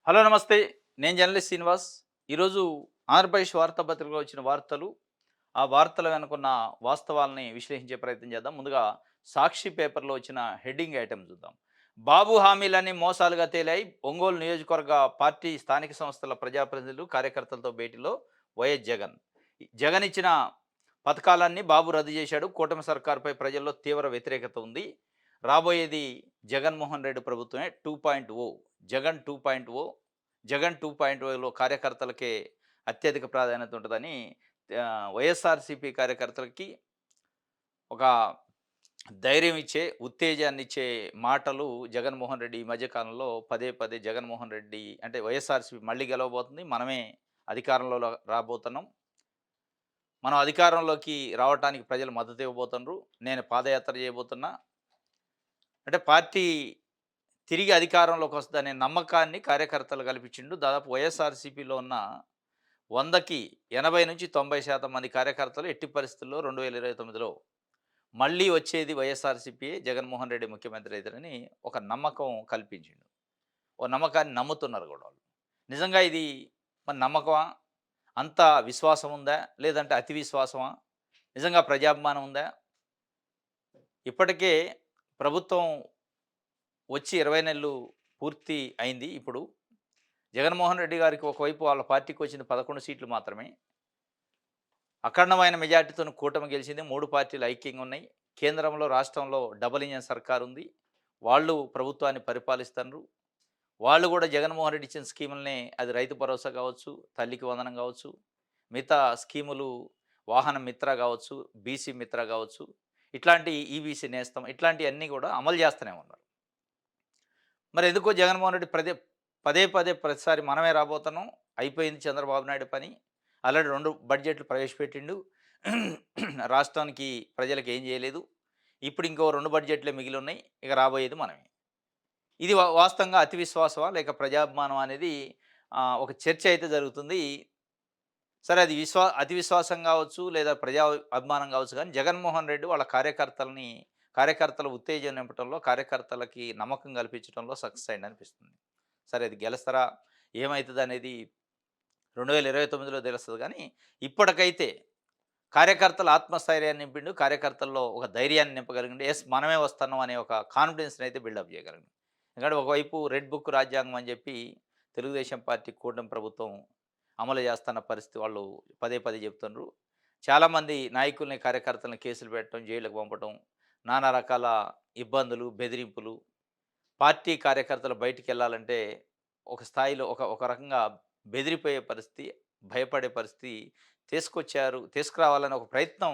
Hello నమస్తే. నేను journalist Srinivas. ఈరోజు ఆంధ్రప్రదేశ్ వార్తాపత్రికలో వచ్చిన వార్తలు, ఆ వార్తల వెనుకున్న వాస్తవాల్ని విశ్లేషించే ప్రయత్నం చేద్దాం. ముందుగా సాక్షి పేపర్‌లో వచ్చిన హెడ్డింగ్ ఐటెమ్ చూద్దాం. బాబు హామీలన్నీ మోసాలుగా తేలాయి. ఒంగోలు నియోజకవర్గ పార్టీ స్థానిక సంస్థల ప్రజాప్రతినిధులు, కార్యకర్తలతో భేటీలో వైఎస్ జగన్. జగన్ ఇచ్చిన పథకాలన్నీ బాబు రద్దు చేశాడు. కూటమి సర్కారుపై ప్రజల్లో తీవ్ర వ్యతిరేకత ఉంది. రాబోయేది జగన్మోహన్ రెడ్డి ప్రభుత్వమే 2.0 జగన్ 2.0 జగన్ 2.0లో కార్యకర్తలకే అత్యధిక ప్రాధాన్యత ఉంటదని వైఎస్ఆర్‌సీపీ కార్యకర్తలకి ఒక ధైర్యం ఇచ్చే, ఉత్తేజాన్నిచ్చే మాటలు జగన్మోహన్ రెడ్డి ఈ మధ్య కాలంలో పదే పదే జగన్మోహన్ రెడ్డి అంటే వైఎస్ఆర్‌సీపీ మళ్ళీ గెలవబోతుంది. మనమే అధికారంలో రాబోతున్నాం. మనం అధికారంలోకి రావటానికి ప్రజలు మద్దతు ఇవ్వబోతున్నారు. నేను పాదయాత్ర చేయబోతున్నా. అంటే పార్టీ తిరిగి అధికారంలోకి వస్తదనే నమ్మకాన్ని కార్యకర్తలు కల్పించిండు. దాదాపు వైఎస్ఆర్‌సీపీలో ఉన్న 100కి 80-90% మంది కార్యకర్తలు ఎట్టి పరిస్థితుల్లో 2029లో మళ్ళీ వచ్చేది వైఎస్ఆర్‌సీపీయే, జగన్మోహన్ రెడ్డి ముఖ్యమంత్రి అయితారని ఒక నమ్మకం కల్పించిండు. ఓ నమ్మకాన్ని నమ్ముతున్నారు గూడా వాళ్ళు. నిజంగా ఇది మరి నమ్మకమా? అంత విశ్వాసం ఉందా? లేదంటే అతి విశ్వాసమా? నిజంగా ప్రజాభిమానం ఉందా? ఇప్పటికే ప్రభుత్వం వచ్చి 20 నెలలు పూర్తి అయింది ఇప్పుడు. జగన్మోహన్ రెడ్డి గారికి ఒకవైపు వాళ్ళ పార్టీకి వచ్చింది 11 సీట్లు మాత్రమే. అఖండమైన మెజార్టీతోని కూటమి గెలిచింది. 3 పార్టీలు ఐక్యంగా ఉన్నాయి. కేంద్రంలో, రాష్ట్రంలో డబుల్ ఇంజిన్ సర్కార్ ఉంది. వాళ్ళు ప్రభుత్వాన్ని పరిపాలిస్తున్నారు. వాళ్ళు కూడా జగన్మోహన్ రెడ్డి ఇచ్చిన స్కీములనే అది రైతు భరోసా కావచ్చు, తల్లికి వందనం కావచ్చు, మిగతా స్కీములు వాహన మిత్ర కావచ్చు, బీసీ మిత్ర కావచ్చు, ఇట్లాంటి ఈబీసీ నేస్తం ఇట్లాంటియన్నీ కూడా అమలు చేస్తూనే ఉన్నారు. మరి ఎందుకో జగన్మోహన్ రెడ్డి పదే పదే ప్రతిసారి మనమే రాబోతున్నాం. అయిపోయింది చంద్రబాబు నాయుడు పని. ఆల్రెడీ 2 బడ్జెట్లు ప్రవేశపెట్టిండు. రాష్ట్రానికి ప్రజలకు ఏం చేయలేదు. ఇప్పుడు ఇంకో 2 బడ్జెట్లే మిగిలున్నాయి. ఇక రాబోయేది మనమే. ఇది వాస్తవంగా అతి విశ్వాసమా? లేక ప్రజాభిమానమా అనేది ఒక చర్చ అయితే జరుగుతుంది. సరే అది అతి విశ్వాసం కావచ్చు, లేదా ప్రజా అభిమానం కావచ్చు కానీ జగన్మోహన్ రెడ్డి వాళ్ళ కార్యకర్తల ఉత్తేజం నింపటంలో, కార్యకర్తలకి నమ్మకం కల్పించడంలో సక్సెస్ అయిందనిపిస్తుంది. సరే అది గెలుస్తారా? ఏమైతదనేది 2029లో తెలుస్తది గానీ, ఇప్పటికైతే కార్యకర్తల ఆత్మస్థైర్యాన్ని నింపిండు. కార్యకర్తల్లో ఒక ధైర్యాన్ని నింపగలిగిండు. యెస్ మనమే వస్తున్నాం అనే ఒక కాన్ఫిడెన్స్‌నైతే బిల్డప్ చేయగలిగిండు. ఎందుకంటే ఒకవైపు రెడ్ బుక్ రాజ్యాంగం అని చెప్పి తెలుగుదేశం పార్టీ కూటమి ప్రభుత్వం అమలు చేస్తున్న పరిస్థితి వాళ్ళు పదే పదే చెప్తున్నారు. చాలామంది నాయకుల్ని, కార్యకర్తలని కేసులు పెట్టడం, జైలుకి పంపటం, నానా రకాల ఇబ్బందులు, బెదిరింపులు, పార్టీ కార్యకర్తలు బయటికెళ్ళాలంటే ఒక స్థాయిలో ఒక ఒక రకంగా బెదిరిపోయే పరిస్థితి, భయపడే పరిస్థితి తీసుకురావాలని ఒక ప్రయత్నం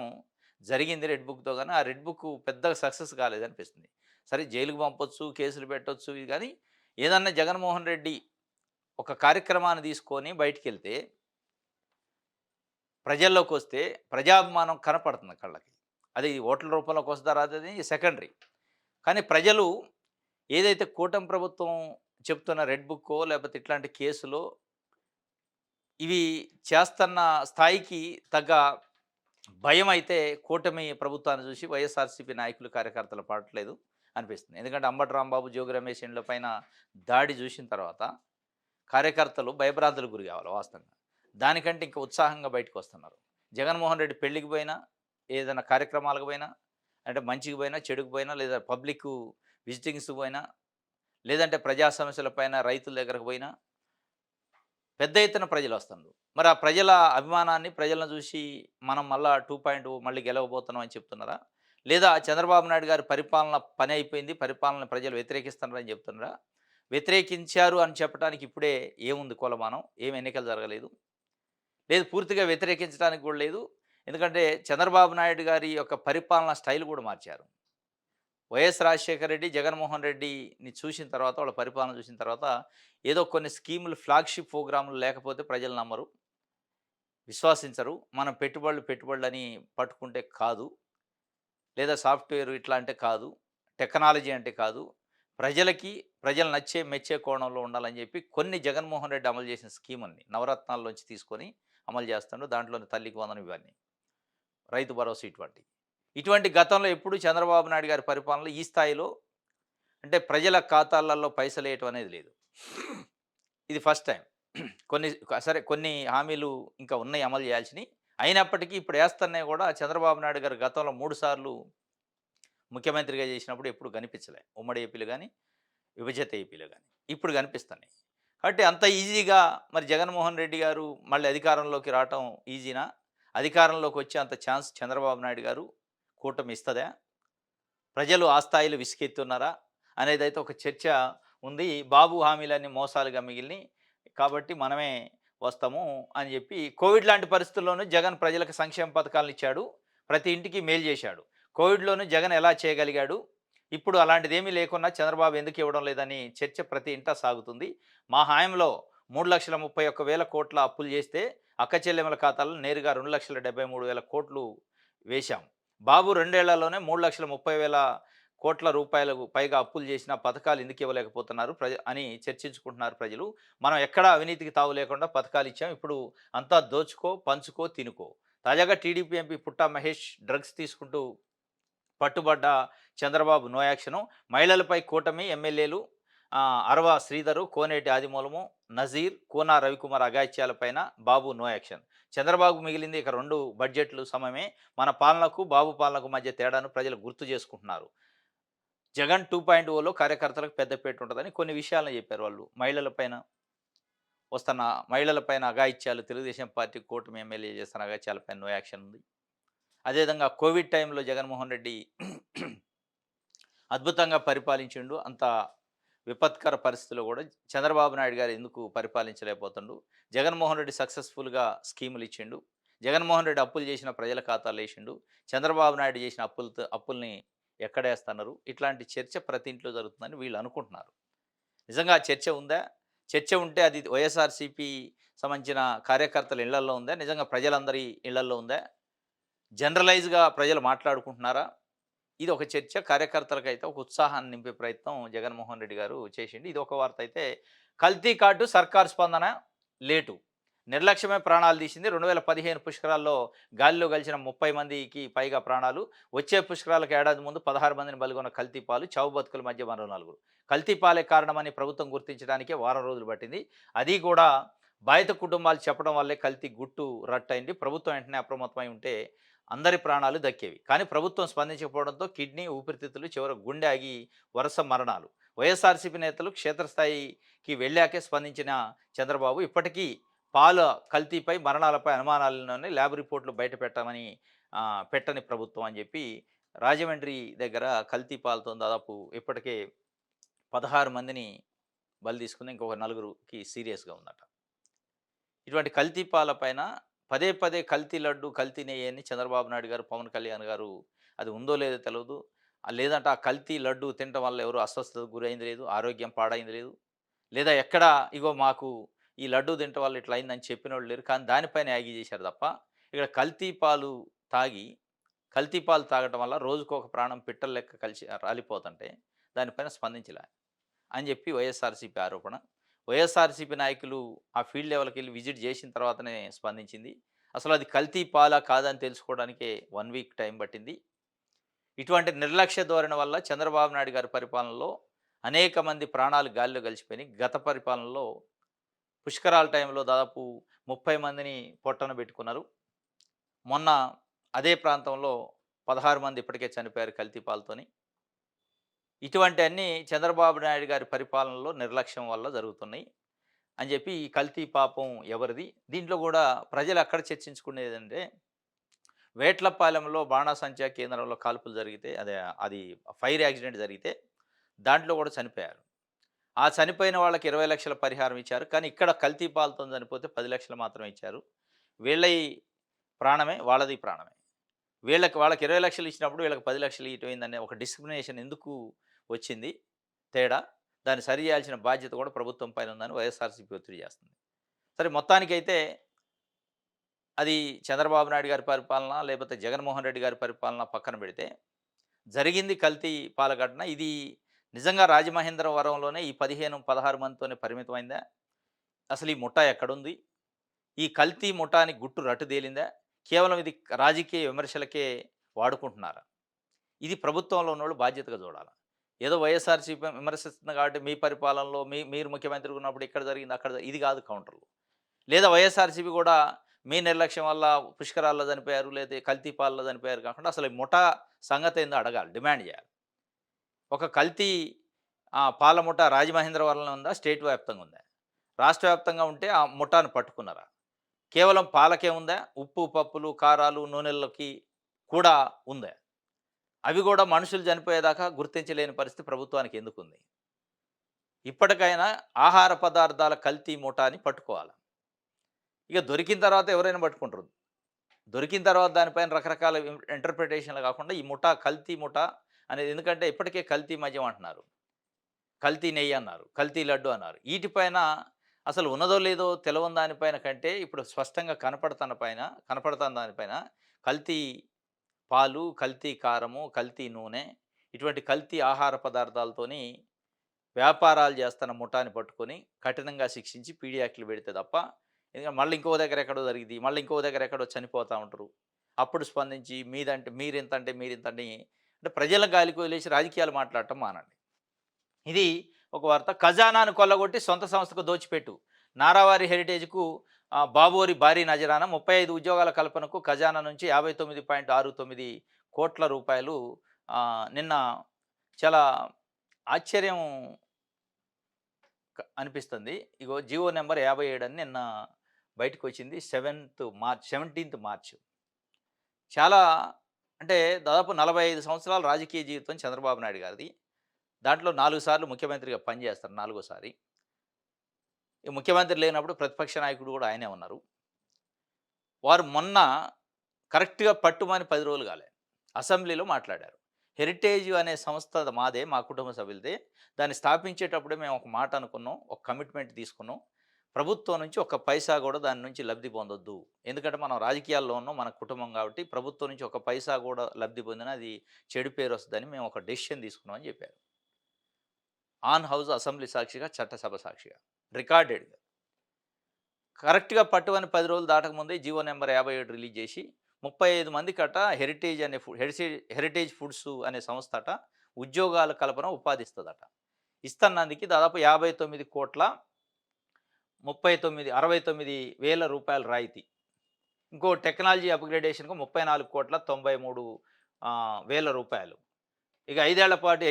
జరిగింది రెడ్ బుక్‌తో గాని, ఆ రెడ్ బుక్ పెద్దగా సక్సెస్ కాలేదనిపిస్తుంది. సరే జైలుకి పంపొచ్చు, కేసులు పెట్టొచ్చు ఇది గానీ, ఏదన్నా జగన్మోహన్ రెడ్డి ఒక కార్యక్రమాన్ని తీసుకొని బయటికెళ్తే, ప్రజల్లోకొస్తే ప్రజాభిమానం కనపడుతుంది కళ్ళకి. అది ఓట్ల రూపంలోకి వస్తదా రాదనేది సెకండరీ. కానీ ప్రజలు ఏదైతే కూటమి ప్రభుత్వం చెప్తున్న రెడ్ బుక్కో, లేపోతే ఇట్లాంటి కేసులో ఇవి చేస్తన్న స్థాయికి తగ్గ భయమైతే కూటమి ప్రభుత్వాన్ని చూసి వైఎస్ఆర్‌సీపీ నాయకులు, కార్యకర్తలు పడట్లేదు అనిపిస్తుంది. ఎందుకంటే అంబటి రాంబాబు, జోగి రమేష్ ఇండ్ల పైన దాడి చూసిన తర్వాత కార్యకర్తలు భయభ్రాంతులకు గురి కావాలి వాస్తవంగా. దానికంటే ఇంకా ఉత్సాహంగా బయటకొస్తున్నారు. జగన్మోహన్ రెడ్డి పెళ్ళికి పోయినా, ఏదైనా కార్యక్రమాలకు పోయినా, అంటే మంచికి పోయినా, చెడుకు పోయినా, లేదా పబ్లిక్ విజిటింగ్స్‌కి పోయినా, లేదంటే ప్రజా సమస్యల పైన రైతుల దగ్గరకు పోయినా, పెద్ద ఎత్తున ప్రజలొస్తున్నారు. మరి ఆ ప్రజల అభిమానాన్ని ప్రజలను చూసి మనం మళ్ళా 2.0 మళ్ళీ గెలవబోతున్నాం అని చెప్తున్నారా? లేదా చంద్రబాబు నాయుడు గారి పరిపాలన పని అయిపోయింది. పరిపాలన ప్రజలు వ్యతిరేకిస్తున్నారని చెప్తున్నారా? వ్యతిరేకించారు అని చెప్పడానికి ఇప్పుడే ఏముంది కొలమానం? ఏం ఎన్నికలు జరగలేదు. లేదు పూర్తిగా వ్యతిరేకించడానికి కూడా లేదు. ఎందుకంటే చంద్రబాబు నాయుడు గారి యొక్క పరిపాలనా స్టైల్ కూడా మార్చారు. వైఎస్ రాజశేఖర రెడ్డి, జగన్మోహన్ రెడ్డిని చూసిన తర్వాత, వాళ్ళ పరిపాలన చూసిన తర్వాత ఏదో కొన్ని స్కీములు ఫ్లాగ్‌షిప్ ప్రోగ్రామ్‌లు లేకపోతే ప్రజలు నమ్మరు, విశ్వసించరు. మనం పెట్టుబడులని పట్టుకుంటే కాదు. లేదా సాఫ్ట్‌వేర్ ఇట్లా అంటే కాదు. టెక్నాలజీ అంటే కాదు. ప్రజలకి ప్రజలు మెచ్చే కోణంలో ఉండాలని చెప్పి కొన్ని జగన్మోహన్ రెడ్డి అమలు చేసిన స్కీముల్ని నవరత్నాల్లోంచి తీసుకొని అమలు చేస్తాడు. దాంట్లోని తల్లికి వందనం ఇవన్నీ. రైతు భరోసా ఇటువంటి గతంలో ఎప్పుడు చంద్రబాబు నాయుడు గారి పరిపాలనలో ఈ స్థాయిలో అంటే ప్రజల ఖాతాలలో పైసలేయటం అనేది లేదు. ఇది ఫస్ట్ టైం. కొన్ని సరే కొన్ని హామీలు ఇంకా ఉన్నాయి అమలు చేయాల్సినయి. అయినప్పటికీ ఇప్పుడు ఏస్తన్నయి గూడా చంద్రబాబు నాయుడు గారు గతంలో 3 సార్లు ముఖ్యమంత్రిగా చేసినప్పుడు ఎప్పుడు కనిపించలే. ఉమ్మడి ఏపీలో గాని, విభజిత ఏపీలో గాని. ఇప్పుడు కనిపిస్తున్నాయి. కాబట్టి అంత ఈజీగా మరి జగన్మోహన్ రెడ్డి గారు మళ్ళీ అధికారంలోకి రావటం ఈజీనా? అధికారంలోకి వచ్చే అంత ఛాన్స్ చంద్రబాబు నాయుడు గారు కూటమి ఇస్తదా? ప్రజలు ఆ స్థాయిలో విసుగెత్తున్నారా? అనేదైతే ఒక చర్చ ఉంది. బాబు హామీలన్నీ మోసాలుగా మిగిలినయి. కాబట్టి మనమే వస్తాము అని చెప్పి కోవిడ్ లాంటి పరిస్థితుల్లోనూ జగన్ ప్రజలకు సంక్షేమ పథకాలనిచ్చాడు. ప్రతి ఇంటికి మేలు చేశాడు. కోవిడ్‌లోనూ జగన్ ఎలా చేయగలిగాడు? ఇప్పుడు అలాంటిదేమీ లేకున్నా చంద్రబాబు ఎందుకు ఇవ్వడం లేదని చర్చ ప్రతి ఇంటా సాగుతుంది. మా హయాంలో 3,31,000 కోట్ల అప్పులు చేస్తే అక్క చెల్లెమ్మల ఖాతాల్లో నేరుగా 2,73,000 కోట్లు వేశాం. బాబు 2 ఏళ్లలోనే 3,30,000 కోట్ల రూపాయలకు పైగా అప్పులు చేసిన పథకాలు ఎందుకు ఇవ్వలేకపోతున్నారు అని చర్చించుకుంటున్నారు ప్రజలు. మనం ఎక్కడా అవినీతికి తావు లేకుండా పథకాలు ఇచ్చాం. ఇప్పుడు అంతా దోచుకో, పంచుకో, తినుకో. తాజాగా టీడీపీ ఎంపీ పుట్టా మహేష్ డ్రగ్స్ తీసుకుంటూ పట్టుబడ్డ చంద్రబాబు నో యాక్షను. మహిళలపై కూటమి ఎమ్మెల్యేలు అరవ శ్రీధరు, కోనేటి ఆదిమూలము, నజీర్, కూన రవికుమార్ అఘాయిత్యాలపైన బాబు నో యాక్షన్. చంద్రబాబు మిగిలింది ఇక 2 బడ్జెట్లు సమమే. మన పాలనకు, బాబు పాలనకు మధ్య తేడాను ప్రజలు గుర్తు చేసుకుంటున్నారు. జగన్ 2.0లో కార్యకర్తలకు పెద్దపీట ఉంటదని కొన్ని విషయాలను చెప్పారు వాళ్ళు. మహిళలపైన అఘాయిత్యాలు, తెలుగుదేశం పార్టీ కూటమి ఎమ్మెల్యే చేస్తున్న అఘాయిత్యాలపైన నో యాక్షన్ ఉంది. అదేవిధంగా కోవిడ్ టైంలో జగన్మోహన్ రెడ్డి అద్భుతంగా పరిపాలించిండు. అంత విపత్కర పరిస్థితుల్లో కూడా చంద్రబాబు నాయుడు గారు ఎందుకు పరిపాలించలేకపోతుండు? జగన్మోహన్ రెడ్డి సక్సెస్‌ఫుల్‌గా స్కీములు ఇచ్చిండు. జగన్మోహన్ రెడ్డి అప్పులు చేసిన ప్రజల ఖాతాలో ఏసిండు. చంద్రబాబు నాయుడు చేసిన అప్పుల్ని ఎక్కడేస్తన్నారు? ఇట్లాంటి చర్చ ప్రతి ఇంట్లో జరుగుతుందని వీళ్ళు అనుకుంటున్నారు. నిజంగా ఆ చర్చ ఉందా? చర్చ ఉంటే అది వైఎస్ఆర్‌సీపీ సంబంధించిన కార్యకర్తల ఇళ్లల్లో ఉందా? నిజంగా ప్రజలందరి ఇళ్లల్లో ఉందా? జనరలైజ్‌గా ప్రజలు మాట్లాడుకుంటున్నారా? ఇది ఒక చర్చ. కార్యకర్తలకైతే ఒక ఉత్సాహాన్ని నింపే ప్రయత్నం జగన్మోహన్ రెడ్డి గారు చేసిండు. ఇది ఒక వార్త అయితే, కల్తీ కార్డు సర్కారు స్పందన లేటు. నిర్లక్ష్యమే ప్రాణాలు తీసింది. 2015 పుష్కరాల్లో గాలిలో కలిసిన 30 మందికి పైగా ప్రాణాలు. వచ్చే పుష్కరాలకు ఏడాది ముందు 16 మందిని బలిగొన్న కల్తీ పాలు, చావు బతుకుల మధ్య మరో 4. కల్తీ పాలే కారణమని ప్రభుత్వం గుర్తించడానికే వారం రోజులు పట్టింది. అది కూడా బాధిత కుటుంబాలు చెప్పడం వల్లే కల్తీ గుట్టు రట్టయింది. ప్రభుత్వం వెంటనే అప్రమత్తమై ఉంటే అందరి ప్రాణాలు దక్కేవి. కానీ ప్రభుత్వం స్పందించకపోవడంతో కిడ్నీ, ఊపిరితిత్తులు, చివరకు గుండె ఆగి వరుస మరణాలు. వైఎస్ఆర్సీపీ నేతలు క్షేత్రస్థాయికి వెళ్ళాకే స్పందించిన చంద్రబాబు ఇప్పటికీ పాల కల్తీపై, మరణాలపై అనుమానాలలోనే ల్యాబ్ రిపోర్టులు బయట పెట్టని ప్రభుత్వం అని చెప్పి రాజమండ్రి దగ్గర కల్తీ పాలతో దాదాపు ఇప్పటికే 16 మందిని బలి తీసుకుంది. ఇంకొక 4కి సీరియస్‌గా ఉందట. ఇటువంటి కల్తీ పాలపైన పదే పదే కల్తీ లడ్డు, కల్తీ నెయ్యి అని చంద్రబాబు నాయుడు గారు, పవన్ కళ్యాణ్ గారు అది ఉందో లేదో తెలవదు. లేదంటే ఆ కల్తీ లడ్డు తినటం వల్ల ఎవరు అస్వస్థతకు గురైంది లేదు, ఆరోగ్యం పాడైంది లేదు. లేదా ఎక్కడ ఇగో మాకు ఈ లడ్డు తినటం వల్ల ఇట్లా అయిందని చెప్పినోళ్ళు లేరు. కానీ దానిపైన యాగీ చేశారు తప్ప, ఇక్కడ తాగి కల్తీ పాలు తాగటం వల్ల రోజుకొక ప్రాణం పిట్టల లెక్క కలిసి రాలిపోతుంటే దానిపైన స్పందించలే అని చెప్పి వైఎస్ఆర్సీపీ ఆరోపణ. వైఎస్ఆర్సీపీ నాయకులు ఆ ఫీల్డ్ లెవెల్‌కి వెళ్లి విజిట్ చేసిన తర్వాతనే స్పందించింది. అసలు అది కల్తీ పాలా కాదా అని తెలుసుకోవడానికే 1 వీక్ టైం పట్టింది. ఇటువంటి నిర్లక్ష్య ధోరణి వల్ల చంద్రబాబు నాయుడు గారి పరిపాలనలో అనేక మంది ప్రాణాలు గాలిలో కలిసిపోయినాయి. గత పరిపాలనలో పుష్కరాల టైంలో దాదాపు 30 మందిని పొట్టన పెట్టుకున్నారు. మొన్న అదే ప్రాంతంలో 16 మంది ఇప్పటికే చనిపోయారు కల్తీ పాలతోని. ఇటువంటివన్నీ చంద్రబాబు నాయుడు గారి పరిపాలనలో నిర్లక్ష్యం వల్ల జరుగుతున్నాయి అని చెప్పి ఈ కల్తీ పాపం ఎవరిది? దీంట్లో కూడా ప్రజలు ఎక్కడ చర్చించుకునేదంటే, వేట్లపాలెంలో బాణాసంచా కేంద్రంలో కాల్పులు జరిగితే అది ఫైర్ యాక్సిడెంట్ జరిగితే దాంట్లో కూడా చనిపోయారు. ఆ చనిపోయిన వాళ్ళకి 20,00,000 పరిహారం ఇచ్చారు. కానీ ఇక్కడ కల్తీ పాలతో చనిపోతే 10,00,000 మాత్రమే ఇచ్చారు. వీళ్ళయి ప్రాణమే, వాళ్ళది ప్రాణమే. వాళ్ళకి 20,00,000 ఇచ్చినప్పుడు వీళ్ళకి 10,00,000 ఇటు అయిందనే ఒక డిస్క్రిమినేషన్ ఎందుకు వచ్చింది తేడా? దాన్ని సరి చేయాల్సిన బాధ్యత కూడా ప్రభుత్వం పైన ఉందని వైఎస్ఆర్సీపీ ఒత్తిడి చేస్తుంది. సరే మొత్తానికైతే అది చంద్రబాబు నాయుడు గారి పరిపాలన, లేకపోతే జగన్మోహన్ రెడ్డి గారి పరిపాలన పక్కన పెడితే, జరిగింది కల్తీ పాల ఘటన. ఇది నిజంగా రాజమహేంద్రవరంలోనే ఈ 15, 16 మందితోనే పరిమితమైందా? అసలు ఈ ముఠా ఎక్కడుంది? ఈ కల్తీ ముఠాని గుట్టు రట్టుదేలిందా? కేవలం ఇది రాజకీయ విమర్శలకే వాడుకుంటున్నారా? ఇది ప్రభుత్వంలో ఉన్నోళ్ళు బాధ్యతగా చూడాలి. ఏదో వైఎస్ఆర్‌సీపీ విమర్శిస్తుంది కాబట్టి మీ పరిపాలనలో మీరు ముఖ్యమంత్రిగా ఉన్నప్పుడు ఇక్కడ జరిగింది, ఇది కాదు కౌంటర్‌లు. లేదా వైఎస్ఆర్‌సీపీ కూడా మీ నిర్లక్ష్యం వల్ల పుష్కరాల్లో చనిపోయారు, లేదా కల్తీ పాలలో చనిపోయారు కాకుండా అసలు ఈ ముఠా సంగతేందో అడగాలి, డిమాండ్ చేయాలి. ఒక కల్తీ పాల ముఠా రాజమహేంద్రవరంలో ఉందా? స్టేట్ వ్యాప్తంగా ఉందా? రాష్ట్ర వ్యాప్తంగా ఉంటే ఆ ముఠాను పట్టుకున్నారా? కేవలం పాలకే ఉందా? ఉప్పు, పప్పులు, కారాలు, నూనెల్లోకి కూడా ఉందా? అవి కూడా మనుషులు చనిపోయేదాకా గుర్తించలేని పరిస్థితి ప్రభుత్వానికి ఎందుకుంది? ఇప్పటికైనా ఆహార పదార్థాల కల్తీ ముఠాని పట్టుకోవాలి. ఇక దొరికిన తర్వాత ఎవరైనా పట్టుకుంటారు. దొరికిన తర్వాత దానిపైన రకరకాల ఇంటర్ప్రిటేషన్‌లు కాకుండా ఈ ముఠా, కల్తీ ముఠా అనేది, ఎందుకంటే ఇప్పటికే కల్తీ మద్యం అంటున్నారు. కల్తీ నెయ్యి అన్నారు. కల్తీ లడ్డు అన్నారు. ఈటిపైన అసలు ఉన్నదో లేదో తెలవని దానిపైన కంటే ఇప్పుడు స్పష్టంగా కనపడుతున్న దానిపైన కల్తీ పాలు, కల్తీ కారము, కల్తీ నూనె, ఇటువంటి కల్తీ ఆహార పదార్థాలతోని వ్యాపారాలు చేస్తున్న ముఠాని పట్టుకొని కఠినంగా శిక్షించి పీడీ యాక్ట్‌లు పెడితే తప్ప, ఎందుకంటే మళ్ళీ ఇంకో దగ్గర ఎక్కడో జరిగిద్ది. మళ్ళీ ఇంకో దగ్గర ఎక్కడో చనిపోతా ఉంటారు. అప్పుడు స్పందించి మీదంటే మీరింతంటే మీరింతని అంటే ప్రజల గాలికి వదిలేసి రాజకీయాలు మాట్లాడటం మానండి. ఇది ఒక వార్త. ఖజానాను కొల్లగొట్టి సొంత సంస్థకు దోచిపెట్టు. నారావారి హెరిటేజ్‌కు బాబోరి భారీ నజరానా. 35 ఉద్యోగాల కల్పనకు ఖజానా నుంచి 59.69 కోట్ల రూపాయలు నిన్న చాలా ఆశ్చర్యం అనిపిస్తుంది. ఇగో జివో నంబర్ 57 అని నిన్న బయటకొచ్చింది. 17థ్ మార్చ్. చాలా అంటే దాదాపు 45 సంవత్సరాల రాజకీయ జీవితం చంద్రబాబు నాయుడు గారిది. దాంట్లో 4 సార్లు ముఖ్యమంత్రిగా పనిచేస్తారు. నాలుగోసారి. ఈ ముఖ్యమంత్రి లేనప్పుడు ప్రతిపక్ష నాయకుడు కూడా ఆయనే ఉన్నారు. వారు మొన్న కరెక్ట్‌గా పట్టుమని 10 రోజులు కాలే. అసెంబ్లీలో మాట్లాడారు. హెరిటేజ్ అనే సంస్థ మాదే, మా కుటుంబ సభ్యులదే. దాన్ని స్థాపించేటప్పుడే మేము ఒక మాట అనుకున్నాం. ఒక కమిట్మెంట్ తీసుకున్నాం. ప్రభుత్వం నుంచి ఒక్క పైసా కూడా దాని నుంచి లబ్ధి పొందొద్దు. ఎందుకంటే మనం రాజకీయాల్లో ఉన్నాం. మన కుటుంబం కాబట్టి ప్రభుత్వం నుంచి ఒక పైసా కూడా లబ్ధి పొందినా అది చెడు పేరొస్తదని మేము ఒక డెసిషన్ తీసుకున్నాం అని చెప్పారు. ఆన్ హౌస్ అసెంబ్లీ సాక్షిగా, చట్టసభ సాక్షిగా, రికార్డెడ్‌గా. కరెక్ట్‌గా పట్టుమని 10 రోజులు దాటకముందే జీవో నంబర్ 57 రిలీజ్ చేసి 35 మందికట హెరిటేజ్ ఫుడ్స్ అనే సంస్థట ఉద్యోగాల కల్పన ఉపాధిస్తదట. ఇస్తన్నందుకు దాదాపు 59,69,69,69,000 రూపాయల రాయితీ. ఇంకో టెక్నాలజీ అప్‌గ్రేడేషన్‌కు 34,93,వేల రూపాయలు. ఇక 5 ఏళ్ల పాటు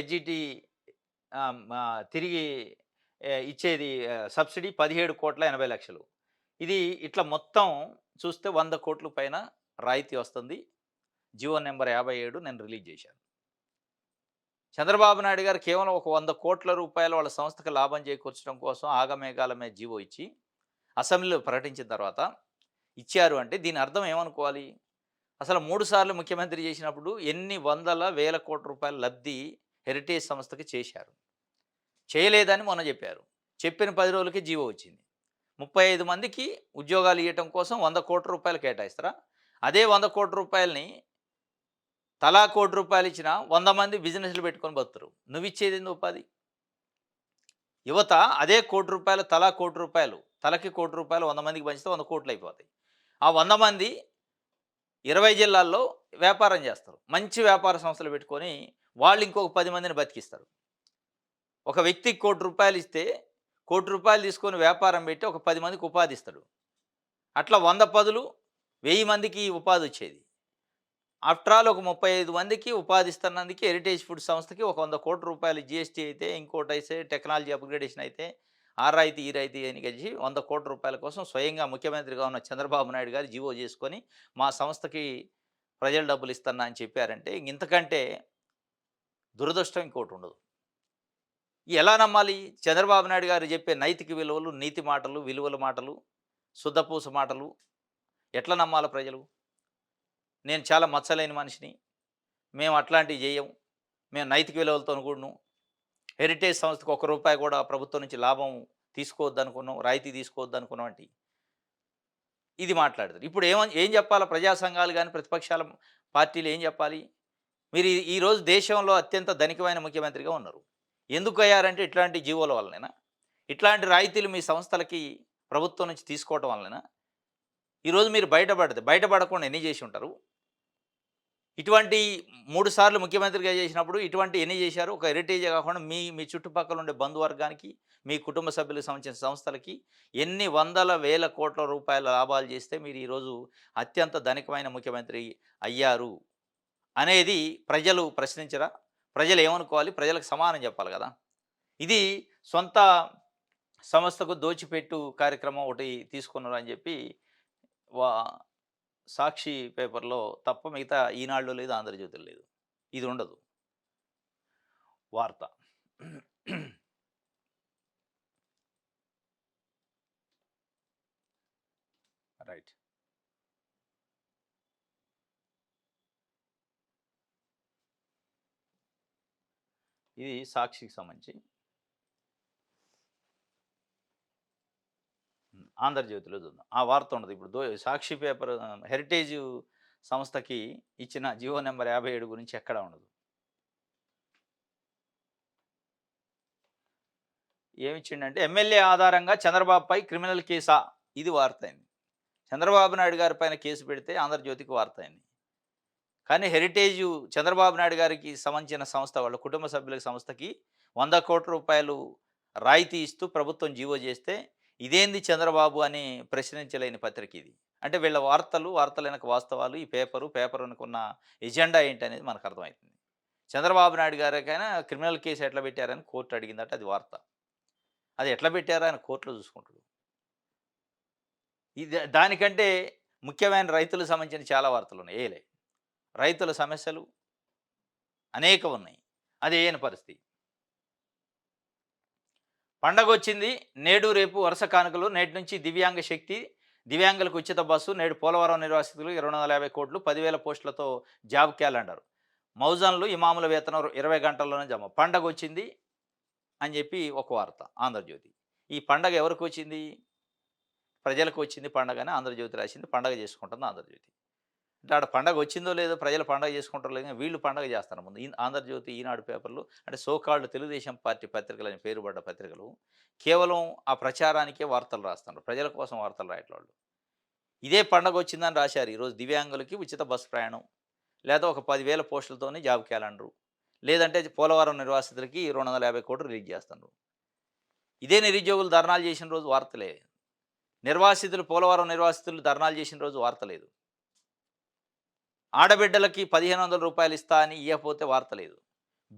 తిరిగి ఇచ్చేది సబ్సిడీ 17,80,00,000. ఇది ఇట్లా మొత్తం చూస్తే 100,00,00,000 పైన రాయితీ వస్తుంది. జివో నంబర్ 57 నేను రిలీజ్ చేశాను. చంద్రబాబు నాయుడు గారు కేవలం ఒక 100,00,00,000 రూపాయలు వాళ్ళ సంస్థకు లాభం చేకూర్చడం కోసం ఆగమేఘాల మీద జీవో ఇచ్చి అసెంబ్లీలో ప్రకటించిన తర్వాత ఇచ్చారు అంటే దీని అర్థం ఏమనుకోవాలి? అసలు 3 సార్లు ముఖ్యమంత్రి చేసినప్పుడు ఎన్ని వందల వేల కోట్ల రూపాయల లబ్ధి హెరిటేజ్ సంస్థకి చేశారు. చేయలేదని మొన్న చెప్పారు. చెప్పిన 10 రోజులకే జీవో వచ్చింది. 35 మందికి ఉద్యోగాలు ఇవ్వటం కోసం 100,00,00,000 రూపాయలు కేటాయిస్తారా? అదే 100,00,00,000 రూపాయలని తలా ₹1,00,00,000 ఇచ్చినా 100 మంది బిజినెస్‌లు పెట్టుకొని బతుకుతారు. నువ్విచ్చేదేంది ఉపాధి? యువత అదే ₹1,00,00,000 తలా ₹1,00,00,000 తలకి ₹1,00,00,000 100 మందికి పంచితే 100,00,00,000 అయిపోతాయి. ఆ 100 మంది 20 జిల్లాల్లో వ్యాపారం చేస్తారు. మంచి వ్యాపార సంస్థలు పెట్టుకొని వాళ్ళు ఇంకొక 10 మందిని బతికిస్తారు. ఒక వ్యక్తికి ₹1,00,00,000 ఇస్తే ₹1,00,00,000 తీసుకొని వ్యాపారం పెట్టి ఒక 10 మందికి ఉపాధి ఇస్తాడు. అట్లా 100 పదులు 1000 మందికి ఉపాధి వచ్చేది. ఆఫ్టర్ ఆల్ ఒక 35 మందికి ఉపాధి ఇస్తున్నందుకు హెరిటేజ్ ఫుడ్ సంస్థకి ఒక ₹100,00,00,000 జీఎస్టీ అయితే, ఇంకోటైతే టెక్నాలజీ అప్‌గ్రేడేషన్ అయితే, ఆ రాయితీ, ఈ రాయితీ అని కలిసి ₹100,00,00,000 కోసం స్వయంగా ముఖ్యమంత్రిగా ఉన్న చంద్రబాబు నాయుడు గారు జీవో చేసుకొని మా సంస్థకి ప్రజలు డబ్బులు ఇస్తున్నా అని చెప్పారంటే ఇంతకంటే దురదృష్టం ఇంకోటి ఉండదు. ఎలా నమ్మాలి? చంద్రబాబు నాయుడు గారు చెప్పే నైతిక విలువలు, నీతి మాటలు, విలువల మాటలు, శుద్ధపూస మాటలు ఎట్లా నమ్మాలి ప్రజలు? నేను చాలా మచ్చలేని మనిషిని. మేము అట్లాంటివి జేయం. మేము నైతిక విలువలతోని కూడిను. హెరిటేజ్ సంస్థకు ₹1 కూడా ప్రభుత్వం నుంచి లాభం తీసుకోవద్దనుకున్నాం, రాయితీ తీసుకోవద్దనుకున్నాం అంటే ఇది మాట్లాడతారు. ఇప్పుడు ఏం చెప్పాలా ప్రజా సంఘాలు గాని, ప్రతిపక్షాల పార్టీలు ఏం చెప్పాలి? మీరు ఈరోజు దేశంలో అత్యంత ధనికమైన ముఖ్యమంత్రిగా ఉన్నారు. ఎందుకు అయ్యారంటే ఇట్లాంటి జీవోల వల్లనేనా? ఇట్లాంటి రాయితీలు మీ సంస్థలకి ప్రభుత్వం నుంచి తీసుకోవటం వల్లనేనా? ఈరోజు మీరు బయటపడకుండా ఎన్ని చేసి ఉంటారు? ఇటువంటి 3 సార్లు ముఖ్యమంత్రిగా చేసినప్పుడు ఇటువంటి ఎన్ని చేశారు? ఒక హెరిటేజే కాకుండా మీ మీ చుట్టుపక్కల ఉండే బంధువర్గానికి, మీ కుటుంబ సభ్యులకు సంబంధించిన సంస్థలకి ఎన్ని వందల, వేల కోట్ల రూపాయల లాభాలు చేస్తే మీరు ఈరోజు అత్యంత ధనికమైన ముఖ్యమంత్రి అయ్యారు అనేది ప్రజలు ప్రశ్నించరా? ప్రజలు ఏమనుకోవాలి? ప్రజలకు సమాధానం చెప్పాలి గదా! ఇది సొంత సంస్థకు దోచిపెట్టు కార్యక్రమం ఒకటి తీసుకున్నారు అని చెప్పి వా సాక్షి పేపర్‌లో తప్ప మిగతా ఈనాడులో లేదు, ఆంధ్రజ్యోతిలో లేదు. ఇది ఉండదు వార్త. రైట్. ఇది సాక్షికి సంబంధించి. ఆంధ్రజ్యోతిలో చూద్దాం. ఆ వార్త ఉండదు. ఇప్పుడు సాక్షి పేపర్ హెరిటేజ్ సంస్థకి ఇచ్చిన జీవో నంబర్ 57 గురించి ఎక్కడా ఉండదు. ఏమిచ్చిండంటే ఎమ్మెల్యే ఆధారంగా చంద్రబాబుపై క్రిమినల్ కేసా? ఇది వార్త అయింది. చంద్రబాబు నాయుడు గారి పైన కేసు పెడితే ఆంధ్రజ్యోతికి వార్త అయింది. కానీ హెరిటేజు చంద్రబాబు నాయుడు గారికి సంబంధించిన సంస్థ వాళ్ళ కుటుంబ సభ్యుల సంస్థకి 100,00,00,000 రాయితీ ఇస్తూ ప్రభుత్వం జీవో చేస్తే ఇదేంది చంద్రబాబు అని ప్రశ్నించలేని పత్రిక ఇది. అంటే వీళ్ళ వార్తల వెనక వాస్తవాలు, ఈ పేపర్ వెనకున్న ఎజెండా ఏంటనేది మనకు అర్థమవుతుంది. చంద్రబాబు నాయుడు గారికైనా క్రిమినల్ కేసు ఎట్లా పెట్టారని కోర్టు అడిగిందట, అది వార్త. అది ఎట్లా పెట్టారా అని కోర్టులో చూసుకుంటాడు. ఇది దానికంటే ముఖ్యమైన రైతులకు సంబంధించిన చాలా వార్తలున్నాయి. రైతుల సమస్యలు అనేకం ఉన్నాయి. అది ఏయని పరిస్థితి. పండగొచ్చింది. నేడు రేపు వరుస కానుకలు. నేటి నుంచి దివ్యాంగ శక్తి, దివ్యాంగులకు ఉచిత బస్సు. నేడు పోలవరం నిర్వాసితులు 250 కోట్లు, 10,000 పోస్టులతో జాబ్ క్యాలెండర్. మౌజన్లు ఇమాముల వేతనం 20 గంటల్లోనే జమ. పండగొచ్చింది అని చెప్పి ఒక వార్త ఆంధ్రజ్యోతి. ఈ పండగ ఎవరికి వచ్చింది? ప్రజలకు వచ్చింది పండగని ఆంధ్రజ్యోతి రాసింది. పండగ చేసుకుంటుంది ఆంధ్రజ్యోతి. అంటే ఆడ పండగ వచ్చిందో లేదో, ప్రజలు పండగ చేసుకుంటారో లేదో, వీళ్ళు పండగ చేస్తారు ముందు. ఆంధ్రజ్యోతి, ఈనాడు పేపర్లు అంటే సోకాల్డ్ తెలుగుదేశం పార్టీ పత్రికలని పేరుపడ్డ పత్రికలు కేవలం ఆ ప్రచారానికే వార్తలు రాస్తున్నారు. ప్రజల కోసం వార్తలు రాయట్లేదు వాళ్ళు. ఇదే పండగ వచ్చిందని రాశారు. ఈరోజు దివ్యాంగులకి ఉచిత బస్సు ప్రయాణం, లేదా ఒక 10,000 పోస్టులతోని జాబ్ క్యాలెండరు, లేదంటే పోలవరం నిర్వాసితులకి 250 కోట్లు రిలీజ్ చేస్తున్నారు. ఇదే నిరుద్యోగులు ధర్నాలు చేసిన రోజు వార్తలే. పోలవరం నిర్వాసితులు ధర్నాలు చేసిన రోజు వార్త లేదు. ఆడబిడ్డలకి 1,500 రూపాయలు ఇస్తా అని ఇయ్యకపోతే వార్త లేదు.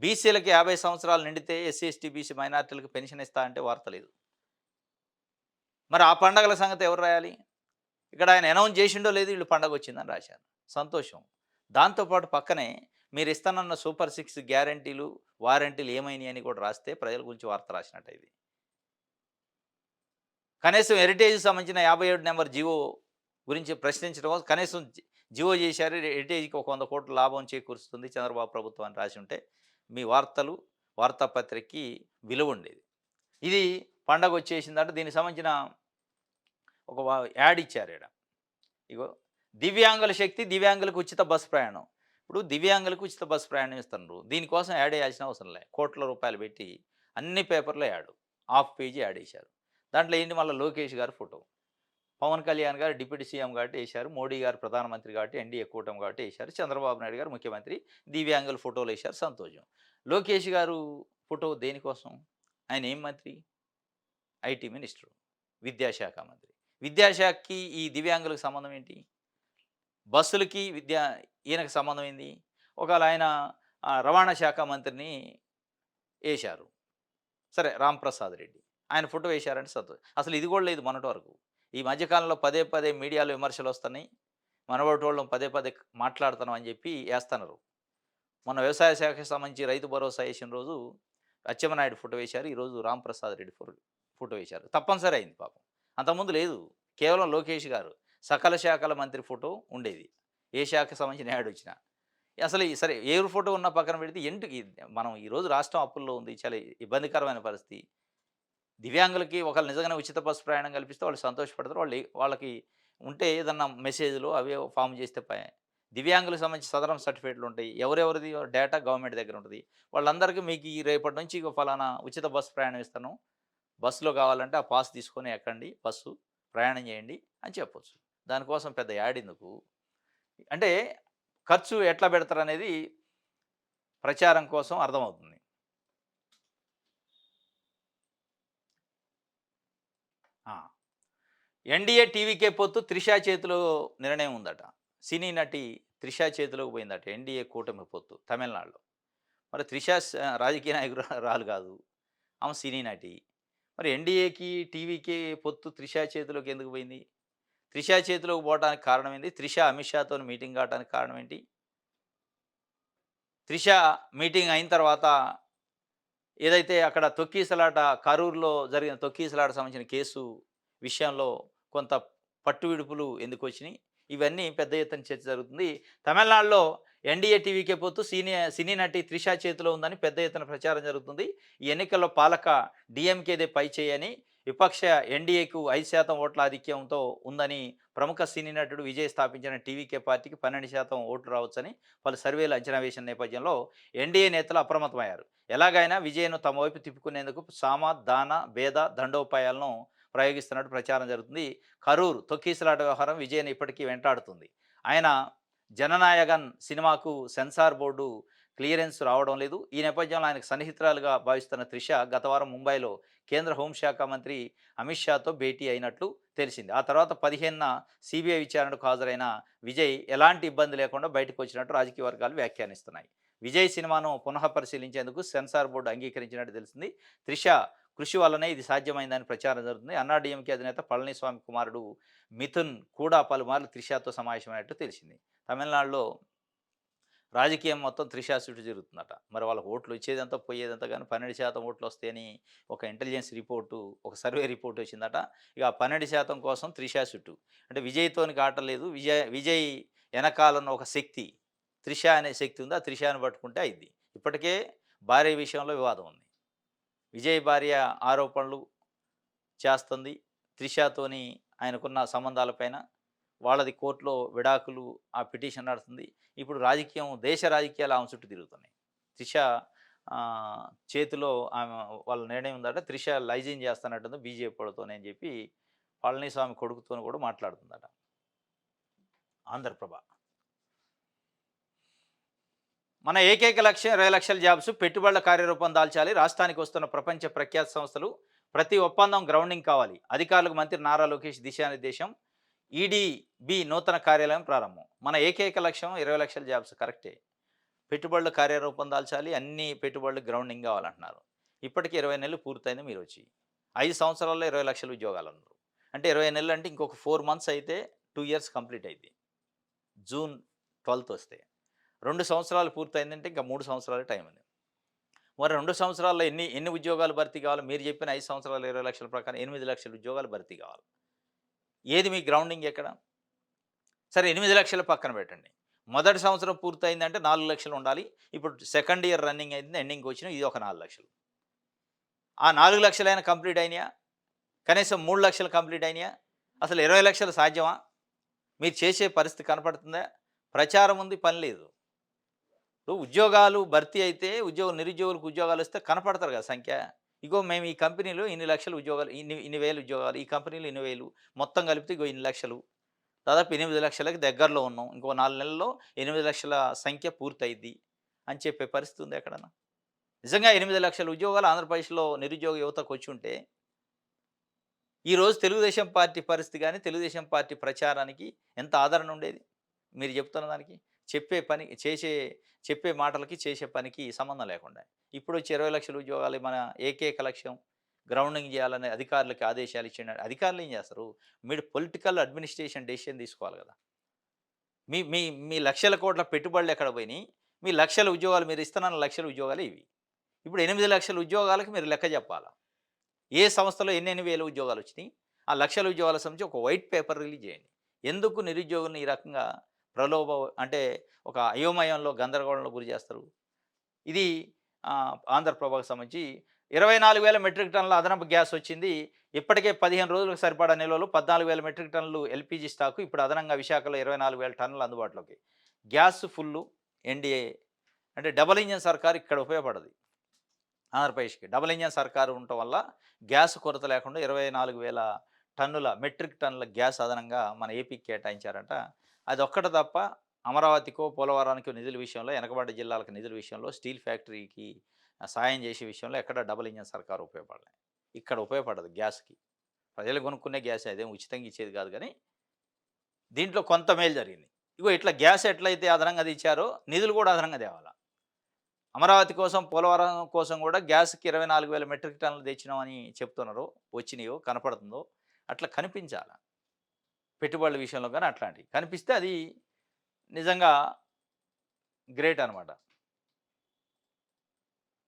బీసీలకి 50 సంవత్సరాలు నిండితే ఎస్సీ, ఎస్టీ, బీసీ మైనార్టీలకు పెన్షన్ ఇస్తా అంటే వార్త లేదు. మరి ఆ పండగల సంగతి ఎవరు రాయాలి? ఇక్కడ ఆయన అనౌన్స్ చేసిండో లేదు, వీళ్ళు పండగ వచ్చిందని రాశారు. సంతోషం. దాంతోపాటు పక్కనే మీరు ఇస్తానన్న సూపర్ 6 గ్యారంటీలు, వారంటీలు ఏమైనాయి అని కూడా రాస్తే ప్రజల గురించి వార్త రాసినట్టు ఇది. కనీసం హెరిటేజ్‌కి సంబంధించిన 57 నెంబర్ జీవో గురించి ప్రశ్నించడం, కనీసం జీవో చేశారు, హెరిటేజ్‌కి ఒక 100 కోట్ల లాభం చేకూరుస్తుంది చంద్రబాబు ప్రభుత్వం అని రాసి ఉంటే మీ వార్తాపత్రికకి విలువ ఉండేది. ఇది పండగ వచ్చేసిందంటే దీనికి సంబంధించిన ఒక యాడ్ ఇచ్చారు ఈడ. ఇగో దివ్యాంగుల శక్తి, దివ్యాంగులకు ఉచిత బస్సు ప్రయాణం. ఇప్పుడు దివ్యాంగులకు ఉచిత బస్సు ప్రయాణం ఇస్తున్నారు. దీనికోసం యాడ్ వేయాల్సిన అవసరం లే. కోట్ల రూపాయలు పెట్టి అన్ని పేపర్‌లో యాడ్. హాఫ్ పేజీ యాడ్ వేశారు. దాంట్లో ఏంటి, మళ్ళీ లోకేష్ గారి ఫోటో, పవన్ కళ్యాణ్ గారు డిప్యూటీ సీఎం కాబట్టి వేశారు, మోడీ గారు ప్రధానమంత్రి కాబట్టి ఎన్డీఏ కూటమి కాబట్టి వేశారు, చంద్రబాబు నాయుడు గారు ముఖ్యమంత్రి, దివ్యాంగుల ఫోటోలు వేశారు, సంతోషం. లోకేష్ గారు ఫోటో దేనికోసం? ఆయన ఏం మంత్రి? ఐటీ మినిస్టర్, విద్యాశాఖ మంత్రి. విద్యాశాఖకి ఈ దివ్యాంగులకు సంబంధం ఏంటి? బస్సులకి ఈయనకు సంబంధం ఏంది? ఒకవేళ ఆయన రవాణా శాఖ మంత్రిని వేశారు, సరే రాంప్రసాద్ రెడ్డి, ఆయన ఫోటో వేశారంటే సంతోషం. అసలు ఇది కూడా లేదు మొన్నటి వరకు. ఈ మధ్యకాలంలో పదే పదే మీడియాలో విమర్శలు వస్తున్నాయి, మనబోటోళ్ళం పదే పదే మాట్లాడుతున్నాం అని చెప్పి వేస్తున్నారు. మొన్న వ్యవసాయ శాఖకి సంబంధించి రైతు భరోసా వేసిన రోజు అచ్చెన్నాయుడు ఫోటో వేశారు, ఈరోజు రాంప్రసాద్ రెడ్డి ఫోటో వేశారు. తప్పనిసరి అయింది పాపం. అంతకుముందు లేదు, కేవలం లోకేష్ గారు సకల శాఖల మంత్రి ఫోటో ఉండేది, ఏ శాఖకు సంబంధించిన యాడ్ వచ్చినా. అసలు సరే ఎవరి ఫోటో ఉన్న పక్కన పెడితే ఎందుకు మనం ఈరోజు రాష్ట్రం అప్పుల్లో ఉంది, చాలా ఇబ్బందికరమైన పరిస్థితి. దివ్యాంగులకి ఒకళ్ళు నిజంగానే ఉచిత బస్సు ప్రయాణం కల్పిస్తే వాళ్ళు సంతోషపడతారు. వాళ్ళకి ఉంటే ఏదన్నా మెసేజ్‌లు అవే ఫార్మ్ చేస్తే దివ్యాంగులకు సంబంధించి సదరం సర్టిఫికేట్లు ఉంటాయి. ఎవరెవరిది డేటా గవర్నమెంట్ దగ్గర ఉంటుంది. వాళ్ళందరికీ మీకు ఈ రేపటి నుంచి ఇగో ఫలానా ఉచిత బస్సు ప్రయాణం ఇస్తాను, బస్సులో కావాలంటే ఆ పాస్ తీసుకొని ఎక్కండి, బస్సు ప్రయాణం చేయండి అని చెప్పొచ్చు. దానికోసం పెద్ద యాడ్ ఎందుకు? అంటే ఖర్చు ఎట్లా పెడతారనేది ప్రచారం కోసం అర్థమవుతుంది. ఆ! ఎన్‌డీఏ, టీవీకే పొత్తు త్రిష చేతిలో నిర్ణయం ఉందట. సినీ నటి త్రిష చేతిలోకి పోయిందట ఎన్‌డీఏ కూటమి పొత్తు తమిళనాడులో. మరి త్రిష రాజకీయ నాయకురాలు కాదు. ఆమె సినీ నటి. మరి ఎన్‌డీఏకి, టీవీకి పొత్తు త్రిష చేతిలోకి ఎందుకు పోయింది? త్రిష చేతిలోకి పోవడానికి కారణం ఏంది? త్రిష అమిత్ షాతోని మీటింగ్ కావడానికి కారణం ఏంటి? త్రిష మీటింగ్ అయిన తర్వాత ఏదైతే అక్కడ తొక్కీసలాట కరూర్‌లో జరిగిన తొక్కీసలాట సంబంధించిన కేసు విషయంలో కొంత పట్టు విడుపులు ఎందుకొచ్చినియి? ఇవన్నీ పెద్ద ఎత్తున చర్చ జరుగుతుంది. తమిళనాడులో ఎన్‌డీఏ, టీవీకే పొత్తు సినీ నటి త్రిష చేతిలో ఉందని పెద్ద ఎత్తున ప్రచారం జరుగుతుంది. ఈ ఎన్నికల్లో పాలక డీఎంకేదే పైచేయని, విపక్ష ఎన్‌డీఏకు 5% ఓట్ల ఆధిక్యంతో ఉందని ప్రముఖ సినీ నటుడు విజయ్ స్థాపించిన టీవీకే పార్టీకి 12% ఓట్లు రావచ్చని పలు సర్వేలు అంచనా వేసిన నేపథ్యంలో ఎన్‌డీఏ నేతలు అప్రమత్తమయ్యారు. ఎలాగైనా విజయ్‌ను తమ వైపు తిప్పుకునేందుకు సామ, దాన, భేద, దండోపాయాలను ప్రయోగిస్తున్నట్టు ప్రచారం జరుగుతుంది. కరూర్ తొక్కీసలాట వ్యవహారం విజయ్‌ని ఇప్పటికీ వెంటాడుతుంది. ఆయన 'జననాయగన్' సినిమాకు సెన్సార్ బోర్డు క్లియరెన్స్ రావడం లేదు. ఈ నేపథ్యంలో ఆయనకు సన్నిహితురాలుగా భావిస్తున్న త్రిష గత వారం ముంబైలో కేంద్ర హోంశాఖ మంత్రి అమిత్ షాతో భేటీ అయినట్లు తెలిసింది. ఆ తర్వాత 15న సీబీఐ విచారణకు హాజరైన విజయ్ ఎలాంటి ఇబ్బంది లేకుండా బయటకు వచ్చినట్టు రాజకీయ వర్గాలు వ్యాఖ్యానిస్తున్నాయి. విజయ్ సినిమాను పునః పరిశీలించేందుకు సెన్సార్ బోర్డు అంగీకరించినట్టు తెలిసింది. త్రిష కృషి వల్లనే ఇది సాధ్యమైందని ప్రచారం జరుగుతుంది. అన్నాడీఎంకే అధినేత పళనిస్వామి కుమారుడు మిథున్ కూడా పలుమార్లు త్రిషతో సమావేశమైనట్టు తెలిసింది. తమిళనాడులో రాజకీయం మొత్తం త్రిష చుట్టూ జరుగుతుందట. మరి వాళ్ళకి ఓట్లు వచ్చేదంతా పోయేదంతా కానీ 12% ఓట్లు వస్తాయని ఒక ఇంటెలిజెన్స్ రిపోర్టు, ఒక సర్వే రిపోర్ట్ వచ్చిందట. ఇక ఆ 12% కోసం త్రిష చుట్టూ. అంటే విజయ్‌తోని కాటలేదు. విజయ్ ఎనకాలన్న ఒక శక్తి, త్రిష అనే శక్తి ఉంది. ఆ త్రిషను పట్టుకుంటే అయిద్ది. ఇప్పటికే భార్య విషయంలో వివాదం ఉంది. విజయ్ భార్య ఆరోపణలు చేస్తుంది. త్రిషతోని ఆయనకున్న సంబంధాలపైన. వాళ్ళది కోర్టులో విడాకులు ఆ పిటిషన్ నడుస్తుంది. ఇప్పుడు దేశ రాజకీయాలు ఆమె చుట్టూ తిరుగుతున్నాయి. త్రిష చేతిలో ఆమె వాళ్ళ నిర్ణయం ఉందట. త్రిష లైజింగ్ చేస్తానట్టుంది బీజేపీ వాళ్ళతోని అని చెప్పి పళనిస్వామి కొడుకుతోని కూడా మాట్లాడుతుందట. ఆంధ్రప్రభ. మన ఏకైక లక్ష్యం 20 లక్షల జాబ్స్, పెట్టుబడుల కార్యరూపం దాల్చాలి. రాష్ట్రానికి వస్తున్న ప్రపంచ ప్రఖ్యాత సంస్థలు ప్రతి ఒప్పందం గ్రౌండింగ్ కావాలి. అధికారులకు మంత్రి నారా లోకేష్ దిశానిర్దేశం. ఈడీబీ నూతన కార్యాలయం ప్రారంభం. మన ఏకైక లక్ష్యం 20 లక్షల జాబ్స్ కరెక్టే. పెట్టుబడుల కార్యరూపం దాల్చాలి. అన్ని పెట్టుబడులు గ్రౌండింగ్ కావాలంటున్నారు. ఇప్పటికి 20 నెలలు పూర్తయింది మీరు వచ్చి. 5 సంవత్సరాల్లో 20 లక్షల ఉద్యోగాలు అన్నారు. అంటే 20 నెలలు అంటే ఇంకొక 4 మంత్స్ అయితే 2 ఇయర్స్ కంప్లీట్ అయింది. జూన్ 12th వస్తే 2 సంవత్సరాలు పూర్తయిందంటే ఇంకా 3 సంవత్సరాల టైం ఉంది. మరి 2 సంవత్సరాల్లో ఎన్ని ఉద్యోగాలు భర్తీ కావాలి? మీరు చెప్పిన 5 సంవత్సరాలు 20 లక్షల ప్రకారం 8 లక్షల ఉద్యోగాలు భర్తీ కావాలి. ఏది మీ గ్రౌండింగ్ ఎక్కడ? సరే 8 లక్షలు పక్కన పెట్టండి. మొదటి సంవత్సరం పూర్తయిందంటే 4 లక్షలు ఉండాలి. ఇప్పుడు సెకండ్ ఇయర్ రన్నింగ్ అయింది, ఎండింగ్‌కి వచ్చినాయి. ఇది ఒక 4 లక్షలు. ఆ 4 లక్షలైనా కంప్లీట్ అయినాయా? కనీసం 3 లక్షలు కంప్లీట్ అయినాయా? అసలు 20 లక్షలు సాధ్యమా? మీరు చేసే పరిస్థితి కనపడుతుందా? ప్రచారం ఉంది, పని లేదు. ఇప్పుడు ఉద్యోగాలు భర్తీ అయితే నిరుద్యోగులకు ఉద్యోగాలు వస్తే కనపడతారు కదా సంఖ్య. ఇగో మేము ఈ కంపెనీలో ఇన్ని లక్షల ఉద్యోగాలు, ఇన్ని వేల ఉద్యోగాలు, ఈ కంపెనీలో ఇన్ని వేలు, మొత్తం కలిపితే ఇగో ఇన్ని లక్షలు. దాదాపు 8 లక్షలకి దగ్గరలో ఉన్నాం. ఇంకో 4 నెలల్లో 8 లక్షల సంఖ్య పూర్తయిద్ది అని చెప్పే పరిస్థితి ఉంది ఎక్కడన్నా? నిజంగా 8 లక్షల ఉద్యోగాలు ఆంధ్రప్రదేశ్‌లో నిరుద్యోగ యువతకు వచ్చుంటే, ఈరోజు తెలుగుదేశం పార్టీ పరిస్థితి గాని, తెలుగుదేశం పార్టీ ప్రచారానికి ఎంత ఆదరణ ఉండేది? మీరు చెప్తున్న దానికి. చెప్పే మాటలకి, చేసే పనికి సంబంధం లేకుండా. ఇప్పుడొచ్చి 20 లక్షల ఉద్యోగాలు మన ఏకైక లక్ష్యం గ్రౌండింగ్ చేయాలని అధికారులకి ఆదేశాలు ఇచ్చిన అధికారులు ఏం చేస్తారు? మీరు పొలిటికల్ అడ్మినిస్ట్రేషన్ డెసిషన్ తీసుకోవాలి కదా! మీ మీ మీ లక్షల కోట్ల పెట్టుబడులు ఎక్కడ పోయినాయి? మీ లక్షల ఉద్యోగాలు మీరు ఇస్తున్న లక్షల ఉద్యోగాలు ఇవి. ఇప్పుడు 8 లక్షల ఉద్యోగాలకు మీరు లెక్క చెప్పాలా? ఏ సంస్థలో ఎన్నెన్ని వేల ఉద్యోగాలు వచ్చినాయి? ఆ లక్షల ఉద్యోగాలకు సంబంధించి ఒక వైట్ పేపర్ రిలీజ్ చేయండి. ఎందుకు నిరుద్యోగుల్ని ఈ రకంగా అంటే ఒక అయోమయంలో, గందరగోళంలో గురి చేస్తారు? ఇది ఆంధ్రప్రభకు సంబంధించి 24,000 మెట్రిక్ టన్నుల అదనపు గ్యాస్ వచ్చింది. ఇప్పటికే 15 రోజులకు సరిపడా నిల్వలు 14,000 మెట్రిక్ టన్నులు ఎల్‌పీజీ స్టాకు. ఇప్పుడు అదనంగా విశాఖలో 24,000 టన్నులు అందుబాటులోకి. గ్యాస్ ఫుల్లు ఎన్‌డీఏ అంటే డబుల్ ఇంజిన్ సర్కార్ ఇక్కడ ఉపయోగపడదు ఆంధ్రప్రదేశ్‌కి. డబుల్ ఇంజిన్ సర్కారు ఉండటం వల్ల గ్యాస్ కొరత లేకుండా 24,000 మెట్రిక్ టన్నుల గ్యాస్ అదనంగా మన ఏపీకి కేటాయించారంట. అదొక్కటి తప్ప అమరావతికో, పోలవరానికో నిధుల విషయంలో, వెనకబడ్డ జిల్లాలకు నిధుల విషయంలో, స్టీల్ ఫ్యాక్టరీకి సాయం చేసే విషయంలో ఎక్కడ డబుల్ ఇంజిన్ సర్కార్ ఉపయోగపడలే. ఇక్కడ ఉపయోగపడదు గ్యాస్‌కి. ప్రజలు కొనుక్కునే గ్యాసే, అదేం ఉచితంగా ఇచ్చేది కాదు గానీ, దీంట్లో కొంత మేలు జరిగింది. ఇగో ఇట్లా గ్యాస్ ఎట్లయితే అదనంగా తెచ్చారో, నిధులు కూడా అదనంగా తేవాల. అమరావతి కోసం, పోలవరం కోసం కూడా గ్యాస్‌కి 24,000 మెట్రిక్ టన్నులు తెచ్చినామని చెప్తున్నారు. వచ్చినాయో, కనపడుతుందో అట్లా కనిపించాల. పెట్టుబడుల విషయంలో గాని అట్లాంటివి. కనిపిస్తే అది నిజంగా గ్రేట్ అనమాట.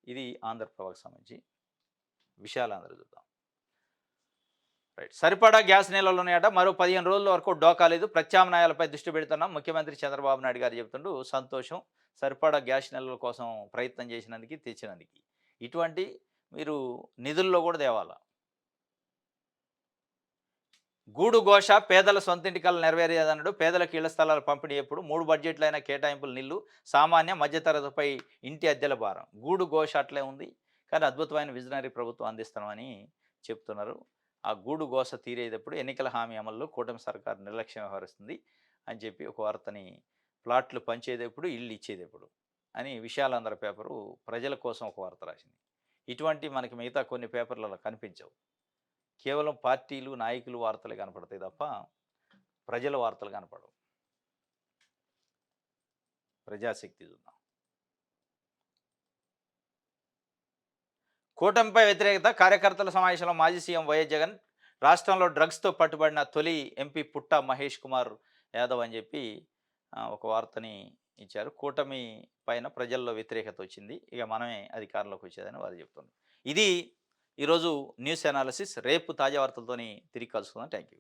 ఇది ఆంధ్రప్రభకు సంబంధించి విషయాలు అందరూ చూద్దాం. రైట్. సరిపడా గ్యాస్ నిల్వలు ఉన్నాయట. మరో 15 రోజుల వరకు డోకా లేదు. ప్రత్యామ్నాయాలపై దృష్టి పెడుతున్నాం. ముఖ్యమంత్రి చంద్రబాబు నాయుడు గారు చెబుతుంటూ సంతోషం. సరిపడా గ్యాస్ నిల్వల కోసం ప్రయత్నం చేసినందుకు, తెచ్చినందుకు. ఇటువంటి మీరు నిధుల్లో కూడా తేవాల. గూడు ఘోష పేదల సొంతింటి కల నెరవేరేదన్నాడు. పేదలకు ఇళ్ల స్థలాల పంపిణీ ఎప్పుడు 3 బడ్జెట్లైన కేటాయింపులు నిల్లు. సామాన్య మధ్యతరగతిపై ఇంటి అద్దెల భారం. గూడు ఘోష అట్లే ఉంది. కానీ అద్భుతమైన విజనరీ ప్రభుత్వం అందిస్తున్నామని చెప్తున్నారు. ఆ గూడు ఘోష తీరేటప్పుడు ఎన్నికల హామీ అమల్లో కూటమి సర్కారు నిర్లక్ష్యం వ్యవహరిస్తుంది అని చెప్పి ఒక వార్తని, ప్లాట్లు పంచేదెప్పుడు, ఇల్లు ఇచ్చేదెప్పుడు అని విశాలాంధ్ర పేపరు ప్రజల కోసం ఒక వార్త రాసింది. ఇటువంటి మనకి మిగతా కొన్ని పేపర్లలో కనిపించవు. కేవలం పార్టీలు, నాయకులు వార్తలే కనపడతాయి తప్ప ప్రజల వార్తలు కనపడవు. ప్రజాశక్తి చూద్దాం. కూటమిపై వ్యతిరేకత, కార్యకర్తల సమావేశంలో మాజీ సీఎం వైఎస్ జగన్. రాష్ట్రంలో డ్రగ్స్తో పట్టుబడిన తొలి ఎంపీ పుట్ట మహేష్ కుమార్ యాదవ్ అని చెప్పి ఒక వార్తని ఇచ్చారు. కూటమి పైన ప్రజల్లో వ్యతిరేకత వచ్చింది, ఇక మనమే అధికారంలోకి వచ్చేదని వారు చెప్తున్నారు. ఇది ఈరోజు న్యూస్ అనాలిసిస్. రేపు తాజా వార్తలతోని తిరిగి కలుసుకుందాం. Thank you.